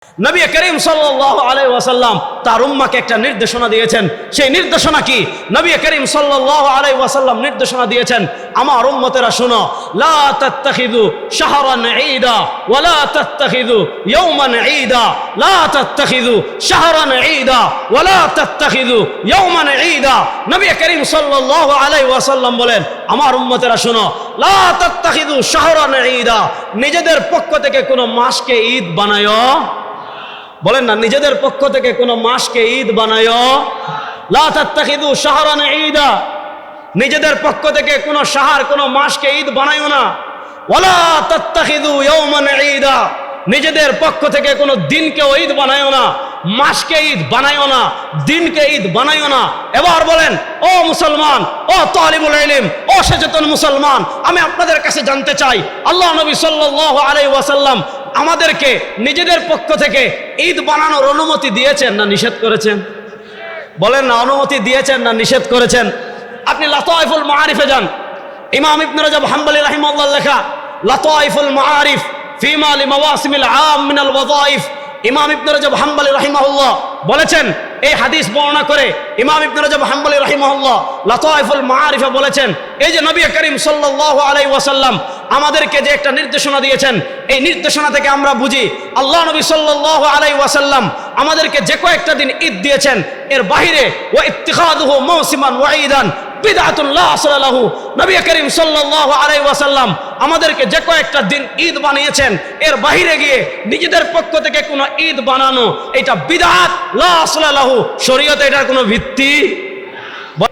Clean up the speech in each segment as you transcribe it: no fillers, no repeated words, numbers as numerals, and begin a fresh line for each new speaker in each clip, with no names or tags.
নবী করিম সাল্লাল্লাহু আলাইহি ওয়াসাল্লাম তার উম্মাহকে একটা নির্দেশনা দিয়েছেন। সেই নির্দেশনা কি? নবী করিম সাল্লাল্লাহু আলাইহি ওয়াসাল্লাম নির্দেশনা দিয়েছেন, আমার উম্মতেরা শুনো, লা তাত্তাখিযু শাহরান ঈদা ওয়া লা তাত্তাখিযু ইয়াওমান ঈদা, লা তাত্তাখিযু শাহরান ঈদা ওয়া লা তাত্তাখিযু ইয়াওমান ঈদা। নবী করিম সাল্লাল্লাহু আলাইহি ওয়াসাল্লাম বলেন, আমার উম্মতেরা শুনো, লা তাত্তাখিযু শাহরান ঈদা, নিজেদের পক্ষ থেকে কোনো মাসকে ঈদ বানায়ো, বলেন না, নিজেদের পক্ষ থেকে কোনো মাসকে ঈদ বানায়ো। লা তাত্তাখিযু শাহরান ঈদা, নিজেদের পক্ষ থেকে কোনো শাহর কোনো মাসকে ঈদ বানায়ো না। ওয়ালা তাত্তাখিযু ইয়াওমান ঈদা, নিজেদের পক্ষ থেকে কোনো দিনকে ঈদ বানায়ো না, মাসকে ঈদ বানায়ো না, দিনকে ঈদ বানায়ো না। এবার বলেন, ও মুসলমান, ও তালিবুল ইলম, ও সচেতন মুসলমান, আমি আপনাদের কাছে জানতে চাই, আল্লাহ নবী সাল্লাল্লাহু আলাইহি ওয়াসাল্লাম আমাদেরকে নিজেদের পক্ষ থেকে ঈদ বানানোর অনুমতি দিয়েছেন না নিষেধ করেছেন? বলেন না, অনুমতি দিয়েছেন না নিষেধ করেছেন? আপনি লাতাইফুল মাআরিফে যান, ইমাম ইবনে রাজব হাম্বলি রাহিমাহুল্লাহ লেখা লাতাইফুল মাআরিফ ফিমা লিমাওয়াসিমিল আম মিনাল ওয়াযাইফ, ইমাম ইবনে রাজব হাম্বলি রাহিমাহুল্লাহ বলেছেন, এই হাদিস বর্ণনা করে ইমাম ইবনে রাজব হাম্বলি রাহিমাহুল্লাহ লাতাইফুল মাআরিফে বলেছেন, এই যে নবী করিম সাল্লাল্লাহু আলাইহি ওয়াসাল্লাম আমাদেরকে যে একটা নির্দেশনা দিয়েছেন, এই নির্দেশনা থেকে আমরা বুঝি আল্লাহ নবী সাল্লাল্লাহু আলাইহি ওয়াসাল্লাম আমাদেরকে যে কয়েকটা দিন ঈদ দিয়েছেন, এর বাহিরে ওয়া ইত্তিখাযুহু মাওসিমান ওয়া ঈদান বিদআতুন লা আসলা লাহু, নবী করিম সাল্লাল্লাহু আলাইহি ওয়াসাল্লাম আমাদেরকে যে কয়েকটা দিন ঈদ বানিয়েছেন, এর বাহিরে গিয়ে নিজেদের পক্ষ থেকে কোনো ঈদ বানানো, এটা বিদআত লা আসলা লাহু, শরীয়তে এটার কোনো ভিত্তি।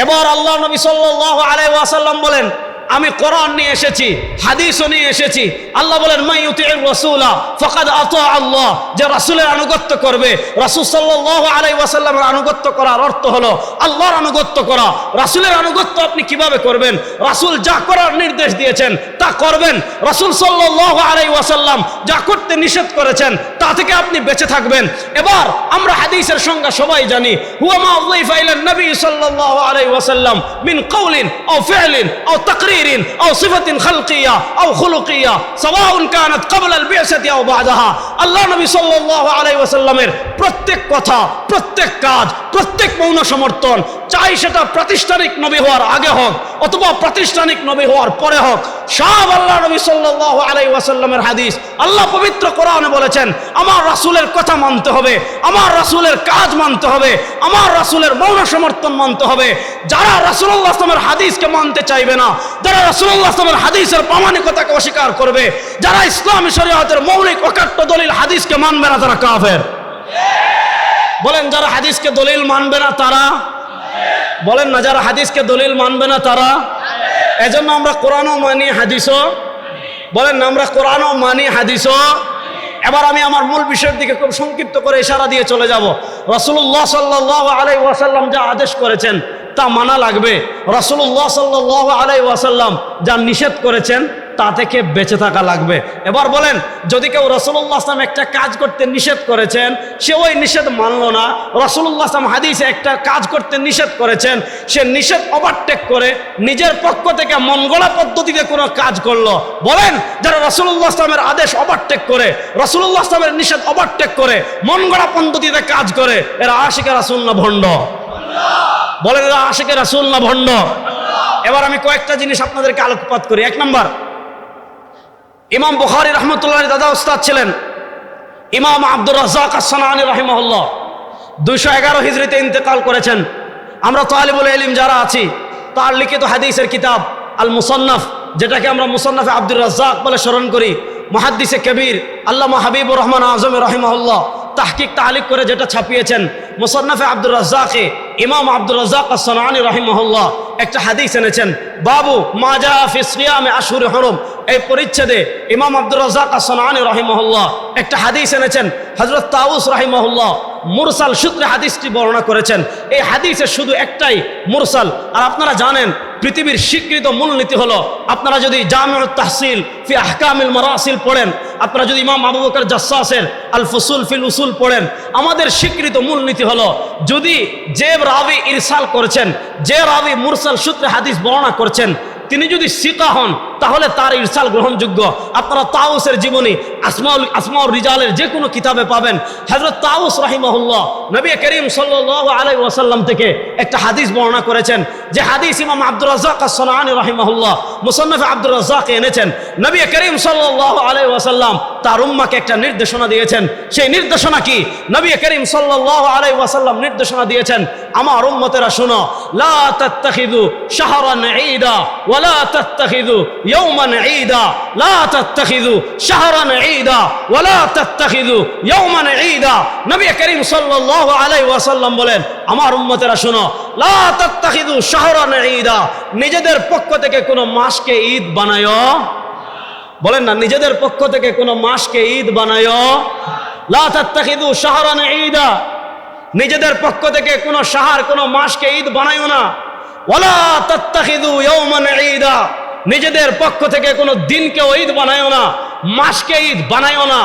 এবার আল্লাহ নবী সাল্লাল্লাহু আলাইহি ওয়াসাল্লাম বলেন, আমি কোরআন নিয়ে এসেছি, হাদিসও নিয়ে এসেছি। আল্লাহ বলেন, মান ইউতিউর রাসূলা ফাকাদ আতা আল্লাহ, যে রাসূলের আনুগত্য করবে, রাসূল সাল্লাল্লাহু আলাইহি ওয়াসাল্লামের আনুগত্য করার অর্থ হলো আল্লাহর আনুগত্য করা। রাসূলের আনুগত্য আপনি কিভাবে করবেন? রাসূল যা করার নির্দেশ দিয়েছেন তা করবেন, রাসূল সাল্লাল্লাহু আলাইহি ওয়াসাল্লাম যা করতে নিষেধ করেছেন তা থেকে আপনি বেঁচে থাকবেন। এবার আমরা হাদিসের সংজ্ঞা সবাই জানি, হুয়া মা উযিফা ইলা নবী সাল্লাল্লাহু আলাইহি ওয়াসাল্লাম মিন কাউলিন আও ফি'লিন আও তাকরীর أو صفة خلقية أو خلقية سواء كانت قبل البعثة أو بعدها। আল্লাহ নবী সাল্লাল্লাহু আলাইহি ওয়াসাল্লামের প্রত্যেক কথা, প্রত্যেক কাজ, প্রত্যেক মৌন সমর্থন, চাই সেটা প্রাতিষ্ঠানিক নবী হওয়ার আগে হোক অথবা প্রাতিষ্ঠানিক নবী হওয়ার পরে হোক, সব আল্লাহ নবী সাল্লাল্লাহু আলাইহি ওয়াসাল্লামের হাদিস। আল্লাহ পবিত্র কোরআনে বলেছেন, আমার রাসূলের কথা মানতে হবে, আমার রাসূলের কাজ মানতে হবে, আমার রাসূলের মৌন সমর্থন মানতে হবে। যারা রাসূলুল্লাহ সাল্লাল্লাহু আলাইহি ওয়াসাল্লামের হাদিসকে মানতে চাইবে না, যারা রাসূলুল্লাহ সাল্লাল্লাহু আলাইহি ওয়াসাল্লামের হাদিসের প্রামাণিকতাকে অস্বীকার করবে, যারা ইসলামী শরীয়তের মৌলিক অকাট্য দলিল হাদিসকে মানবে না, তারা কাফের। বলেন, যারা হাদিসকে দলিল মানবে না তারা, বলেন না, যারা হাদিসকে দলিল মানবে না তারা। এজন্য আমরা কোরআনও মানি, হাদিসও, বলেন না, আমরা কোরআনও মানি, হাদিসও। এবার আমি আমার মূল বিষয়ের দিকে খুব সংক্ষিপ্ত করে ইশারা দিয়ে চলে যাব। রাসূলুল্লাহ সাল্লাল্লাহু আলাইহি ওয়াসাল্লাম যা আদেশ করেছেন তা মানা লাগবে, রাসূলুল্লাহ সাল্লাল্লাহু আলাইহি ওয়াসাল্লাম যা নিষেধ করেছেন তা থেকে বেঁচে থাকা লাগবে। এবার বলেন, যদি কেউ রাসূলুল্লাহ সাল্লাল্লাহু আলাইহি ওয়াসাল্লাম একটা কাজ করতে নিষেধ করেছেন, সে ওই নিষেধ মানলো না, রাসূলুল্লাহ সাল্লাল্লাহু আলাইহি ওয়াসাল্লাম হাদিসে একটা কাজ করতে নিষেধ করেছেন, সে নিষেধ ওভারটেক করে নিজের পক্ষ থেকে মন গড়া পদ্ধতিতে কোনো কাজ করলো। বলেন, যারা রাসূলুল্লাহ সাল্লাল্লাহু আলাইহি ওয়াসাল্লামের আদেশ ওভারটেক করে, রাসূলুল্লাহ সাল্লাল্লাহু আলাইহি ওয়াসাল্লামের নিষেধ ওভারটেক করে মন গড়া পদ্ধতিতে কাজ করে, এরা আশিকে রাসূল না ভণ্ড? বলেন, এরা আশিকে রাসূল না ভণ্ড? এবার আমি কয়েকটা জিনিস আপনাদেরকে আলোকপাত করি। এক নাম্বার, ইমাম বুখারী রাহমাতুল্লাহ দাদা উস্তাদ ছিলেন ইমাম আব্দুর রাজ্জাক আস-সানাআনী রাহিমাহুল্লাহ, 211 হিজরিতে ইন্তেকাল করেছেন। আমরা তালিবুল ইলম যারা আছি, তার লিখিত হাদিসের কিতাব আল মুসান্নাফ, যেটাকে আমরা মুসান্নাফে আব্দুর রাজ্জাক বলে স্মরণ করি, মুহাদ্দিসে কবির আল্লামা হাবিবুর রহমান আজম রাহিমাহুল্লাহ তাহকিক তালিক করে যেটা ছাপিয়েছেন মুসান্নাফে আব্দুর রাজ্জাকে, ইমাম আব্দুর রাজ্জাক আস-সানাআনী রাহিমাহুল্লাহ একটা হাদিস এনেছেন, বাবু মা জা ফি সিয়ামে আশহুর হুরুম। এই পরিচ্ছেদে ইমাম আব্দুর রাজ্জাক আস-সানাআনী রাহিমাহুল্লাহ একটা হাদিস এনেছেন। হযরত তাউস রাহিমাহুল্লাহ মুরসাল সূত্রে হাদিসটি বর্ণনা করেছেন। এই হাদিসের শুধু একটাই মুরসাল। আর আপনারা জানেন, পৃথিবীর স্বীকৃত মূলনীতি হলো, আপনারা যদি জামিউত তাহসিল ফি আহকামিল মারাসিল পড়েন, আপনারা যদি ইমাম আবু বকর জাসসাসের আল ফুসুল ফিল উসুল পড়েন, আমাদের স্বীকৃত মূলনীতি হলো, যদি যে রাবি ইরসাল করেছেন, যে রাবি মুরসাল সূত্রে হাদিস বর্ণনা করছেন, তিনি যদি সিকা হন তাহলে তার ইরসাল গ্রহণযোগ্য। আপনারা তাউসের জীবনী আসমাউল রিজালের যে কোনো কিতাবে পাবেন। হযরত তাউস রাহিমাহুল্লাহ নবী করিম সাল্লাল্লাহু আলাইহি ওয়াসাল্লাম থেকে একটা হাদিস বর্ণনা করেছেন, যে হাদিস ইমাম আব্দুর রাজ্জাক আস-সানাআনী রাহিমাহুল্লাহ মুসান্নাফ আব্দুর রাজ্জাক এনেছেন। নবী করিম সাল্লাল্লাহু আলাইহি ওয়াসাল্লাম তার উম্মাহকে একটা নির্দেশনা দিয়েছেন। সেই নির্দেশনা কি? নবী করিম সাল্লাল্লাহু আলাইহি ওয়াসাল্লাম নির্দেশনা দিয়েছেন, আমার উম্মতেরা শুনো, লা তাত্তাখিযু শাহরান ঈদা ওয়া লা তাত্তাখিযু ইয়াওমান ঈদা, লা তাত্তাখিযু শাহরান ঈদা ওয়া লা তাত্তাখিযু ইয়াওমান ঈদা। নবী করিম সাল্লাল্লাহু আলাইহি ওয়াসাল্লাম বলেন, আমার উম্মতেরা শুনো, লা তাত্তাখিযু শাহরান ঈদা, নিজেদের পক্ষ থেকে কোনো মাসকে ঈদ বানায়, বলেন না, নিজেদের পক্ষ থেকে কোনো মাসকে ঈদ বানায়। লা তাত্তাখিযু শাহরান ঈদা, নিজেদের পক্ষ থেকে কোনো শাহর কোনো মাসকে ঈদ বানায়ও না। ওয়ালা তাত্তাখিযু ইয়াওমান ঈদা, নিজেদের পক্ষ থেকে কোনো দিনকে ঈদ বানায়ও না, মাসকে ঈদ বানায়ও না,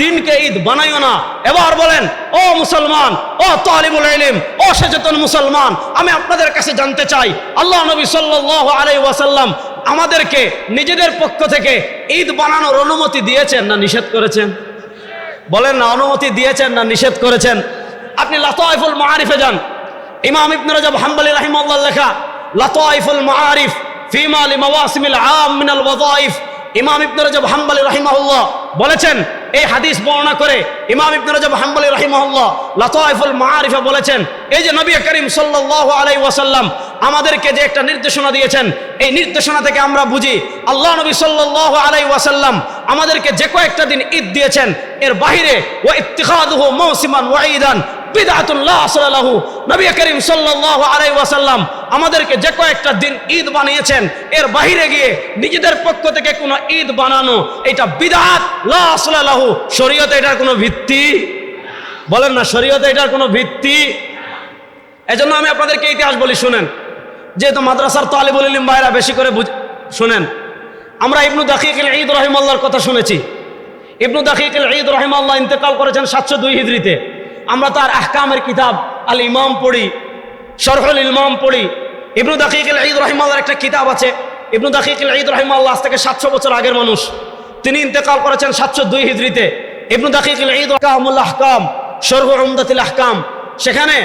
দিনকে ঈদ বানায়ও না। এবার বলেন, ও মুসলমান, ও তালিবুল ইলম, ও সচেতন মুসলমান, আমি আপনাদের কাছে জানতে চাই, আল্লাহ নবী সাল্লাল্লাহু আলাইহি ওয়াসাল্লাম আমাদেরকে নিজেদের পক্ষ থেকে ঈদ বানানোর অনুমতি দিয়েছেন না নিষেধ করেছেন? বলেন না, অনুমতি দিয়েছেন না নিষেধ করেছেন? আপনি লাতাইফুল মাআরিফে যান, ইমাম ইবনে রাজব হাম্বলি রাহিমাহুল্লাহ লেখা লাতাইফুল মাআরিফ ফিমা লিমাওয়াসিমিল আম মিনাল ওয়াযাইফ। ইমাম ইবনে রাজব হাম্বলি রাহিমাহুল্লাহ বলেছেন, এই হাদিস বর্ণনা করে ইমাম ইবনে রাজব হাম্বলি রাহিমাহুল্লাহ লাতাইফুল মাআরিফে বলেছেন, এই যে নবী করিম সাল্লাল্লাহু আলাইহি ওয়াসাল্লাম আমাদেরকে যে একটা নির্দেশনা দিয়েছেন, এই নির্দেশনা থেকে আমরা বুঝি আল্লাহ নবী সাল্লাল্লাহু আলাইহি ওয়াসাল্লাম আমাদেরকে যে কয়েকটা দিন ঈদ দিয়েছেন, এর বাহিরে ওয়া ইত্তিখাযুহু মাওসিমান ওয়া ঈদান বিদআতুন লা আসলা লাহু। নবী করিম সাল্লাল্লাহু আলাইহি ওয়াসাল্লাম আমাদেরকে যে কয়েকটা দিন ঈদ বানিয়েছেন, এর বাহিরে গিয়ে নিজেদের পক্ষ থেকে কোনো ঈদ বানানো, এটা বিদআত লা আসলা লাহু, শরীয়তে এটার কোনো ভিত্তি, বলেন না, শরীয়তে এটার কোনো ভিত্তি। এজন্য আমি আপনাদেরকে ইতিহাস বলি, শুনেন, যেহেতু মাদ্রাসার তালিবুল ইলম ভাইরা বেশি করে শুনেন। আমরা ইবনু দাকিকুল ঈদ রাহিমাহুল্লাহর কথা শুনেছি। ইবনু দাকিকুল ঈদ রাহিমাহুল্লাহ ইন্তেকাল করেছেন 702 হিজরিতে। আমরা তার আহকামের কিতাব আল ইমাম পড়ি, শরহুল ইমাম পড়ি। ইবনু দাকিকুল ঈদ রাহিমাহুল্লাহর একটা কিতাব আছে। ইবনু দাকিকুল ঈদ রাহিমাহুল্লাহ আজ থেকে 700 বছর আগের মানুষ, তিনি ইন্তেকাল করেছেন 702 হিজরিতে। ইবনু দাকিকুল ঈদ আহকামুল আহকাম, শরহু উমদাতুল আহকাম, সেখানে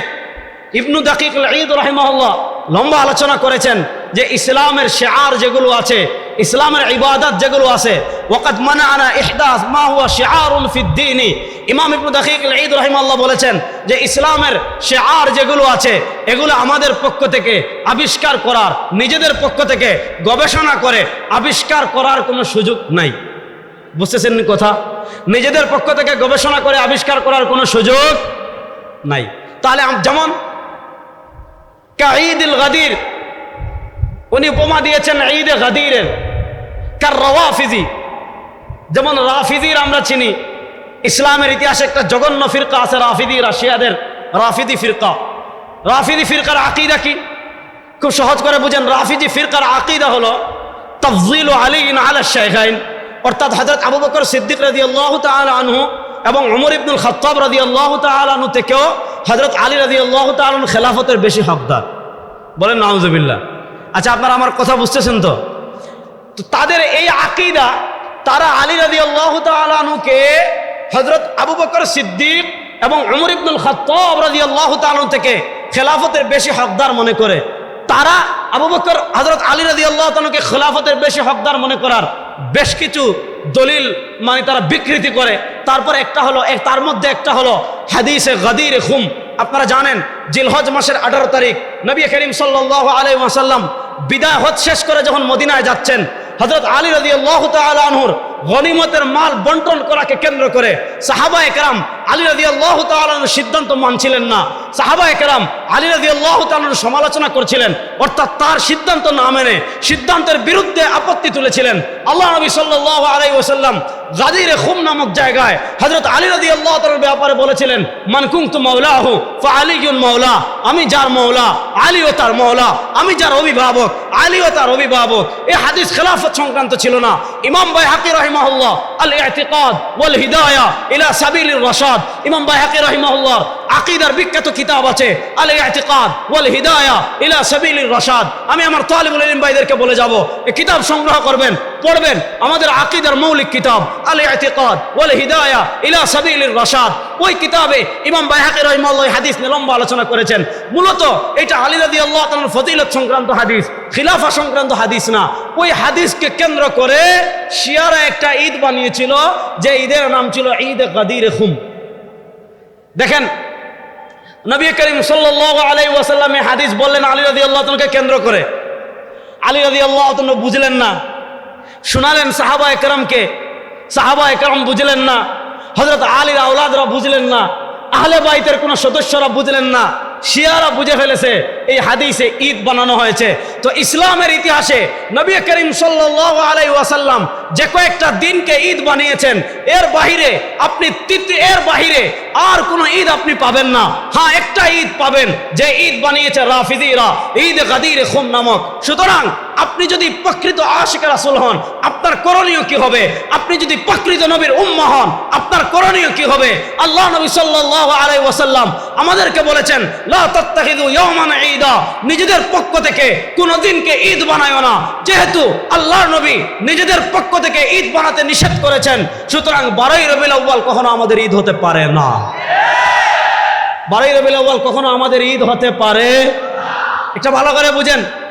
ইবনু দাকিকুল ঈদ রাহিমাহুল্লাহ লম্বা আলোচনা করেছেন যে ইসলামের শিআর যেগুলো আছে, ইসলামের ইবাদত যেগুলো আছে, ওয়াকাদ মানানা ইহদাস মা হুয়া শিআরুন ফিদ্দীন। ইমাম ইবনু দাকিকুল ঈদ রাহিমাহুল্লাহ বলেছেন যে ইসলামের শিআর যেগুলো আছে, এগুলো আমাদের পক্ষ থেকে আবিষ্কার করার, নিজেদের পক্ষ থেকে গবেষণা করে আবিষ্কার করার কোনো সুযোগ নাই। বুঝতেছেন কথা? নিজেদের পক্ষ থেকে গবেষণা করে আবিষ্কার করার কোনো সুযোগ নাই। তাহলে যেমন ঈদুল গাদির, উনি উপমা দিয়েছেন ঈদে গাদিরের, কার রাওয়াফিজি, যেমন রাফিজির আমরা চিনি, ইসলামের ইতিহাসে একটা জঘন্য ফিরকা আছে রাফিদিরা, শিয়াদের রাফিদি ফিরকা। রাফিদি ফিরকার আকীদা কি? খুব সহজ করে বুঝেন। রাফিদি ফিরকার আকীদা হলো তাফযীলু আলী আলা শাইখাইন, অর্থাৎ হযরত আবু বকর সিদ্দিক রাদিয়াল্লাহু তাআলা আনহু এবং ওমর ইবনুল খাত্তাব রাদিয়াল্লাহু তাআলা আনহু থেকেও হযরত আলী রাদিয়াল্লাহু তাআলা আনহু খেলাফতের বেশি হকদার। বলেন নাউজুবিল্লাহ। আচ্ছা, আপনারা আমার কথা বুঝতেছেন তো? তাদের এই আকীদা, তারা আলী রাদিয়াল্লাহু তাআলা আনহুকে হযরত আবু বকর সিদ্দিক এবং ওমর ইবনুল খাত্তাব রাদিয়াল্লাহু তাআলা আনহু থেকে খেলাফতের বেশি হকদার মনে করে। তারা আবু বকর হযরত আলী রাদিয়াল্লাহু তাআলা আনহুকে খেলাফতের বেশি হকদার মনে করার বেশ কিছু দলিল মানে তারা বিকৃতি করে। তারপর একটা হলো, তার মধ্যে একটা হলো হাদিসে গাদির খুম। আপনারা জানেন জিলহজ মাসের 18 তারিখ নবী করিম সাল্লাল্লাহু আলাইহি ওয়াসাল্লাম বিদায় হজ শেষ করে যখন মদিনায় যাচ্ছেন, হযরত আলী রাদিয়াল্লাহু তাআলা আনহুর গনিমতের মাল বন্টন করাকে কেন্দ্র করে সাহাবায়ে কেরাম আলী রাদিয়াল্লাহু তাআলা আনহুর সিদ্ধান্ত মানছিলেন না। সাহাবায়ে কেরাম আলী রাদিয়াল্লাহু তাআলা আনহুর সমালোচনা করছিলেন, অর্থাৎ তার সিদ্ধান্ত না মেনে সিদ্ধান্তের বিরুদ্ধে আপত্তি তুলেছিলেন। আল্লাহ নবী সাল্লাল্লাহু আলাইহি ওয়াসাল্লাম গাদিরে খুম নামক জায়গায় হযরত আলী রাদিয়াল্লাহু তাআলার ব্যাপারে বলেছিলেন, মান কুনতু মাওলাহু ফাআলিয়ুন মাওলা, আমি যার মাওলা আলীও তার মাওলা, আমি যার অভিভাবক আলীও তার অভিভাবক। এই হাদিস খেলাফত সংক্রান্ত ছিল না। ইমাম বাইহাকী রাহিমাহুল্লাহ আল ইতিকাদ ওয়াল হিদায়া ইলা সাবিলির রাশাদ, ইমাম বাইহাকী রাহিমাহুল্লাহ আকীদার বিখ্যাত কিতাব আছে আল ইতিকাদ ওয়াল হিদায়া ইলা সাবিলির রাশাদ। আমি আমার তালিবুল ইলম ভাইদেরকে বলে যাব, এই কিতাব সংগ্রহ করবেন, পড়বেন। আমাদের আকীদার মৌলিক কিতাব আল ইতিকাদ ওয়াল হিদায়া ইলা সাবিলির রাশাদ। ওই কিতাবে ইমাম বাইহাকী রাহিমাহুল্লাহ হাদিস নিয়ে লম্বা আলোচনা করেছেন। মূলত এটা আলী রাদিয়াল্লাহু তাআলার ফজিলত সংক্রান্ত হাদিস, খিলাফা সংক্রান্ত হাদিস না। ওই হাদিসকে কেন্দ্র করে শিয়ারা একটা ঈদ বানিয়েছিল, যে ঈদের নাম ছিল ঈদ গাদির খুম। দেখেন, নবী করিম সাল্লাল্লাহু আলাইহি ওয়াসাল্লাম এই হাদিস বললেন আলী রাদিয়াল্লাহু তাআলাকে কেন্দ্র করে। আলী রাদিয়াল্লাহু তাআলা বুঝলেন না, শোনালেন সাহাবায়ে কেরামকে, সাহাবায়ে কেরাম বুঝলেন না, হযরত আলীর আওলাদরা বুঝলেন না, আহলে বাইতের কোন সদস্যরা বুঝলেন না, শিয়ারা বুঝে ফেলেছে এই হাদিসে ঈদ বানানো হয়েছে। তো ইসলামের ইতিহাসে নবী করিম সাল্লাল্লাহু আলাইহি ওয়াসাল্লাম যে কয়েকটা দিনকে ঈদ বানিয়েছেন, এর বাহিরে আপনি এর বাহিরে আর কোনো ঈদ আপনি পাবেন না। হ্যাঁ, একটা ঈদ পাবেন, যে ঈদ বানিয়েছে রাফিজিরা, ঈদ গাদির খুম নামক। সুতরাং আপনি যদি প্রকৃত আশিক রাসূল হন, আপনার করণীয় কি হবে? আপনি যদি প্রকৃত নবীর উম্মাহ হন, আপনার করণীয় কি হবে? আল্লাহ নবী সাল্লাল্লাহু আলাইহি ওয়াসাল্লাম আমাদেরকে বলেছেন, লা তাত্তাখিযু ইয়াওমান ঈদা, নিজেদের পক্ষ থেকে কোন দিনকে ঈদ বানায়ো না। যেহেতু আল্লাহর নবী নিজেদের পক্ষ থেকে ঈদ বানাতে নিষেধ করেছেন, সুতরাং 12ই রবিউল আউয়াল কখনো আমাদের ঈদ হতে পারে না। 12ই রবিউল আউয়াল কখনো আমাদের ঈদ হতে পারে, এটা ভালো করে বুঝেন।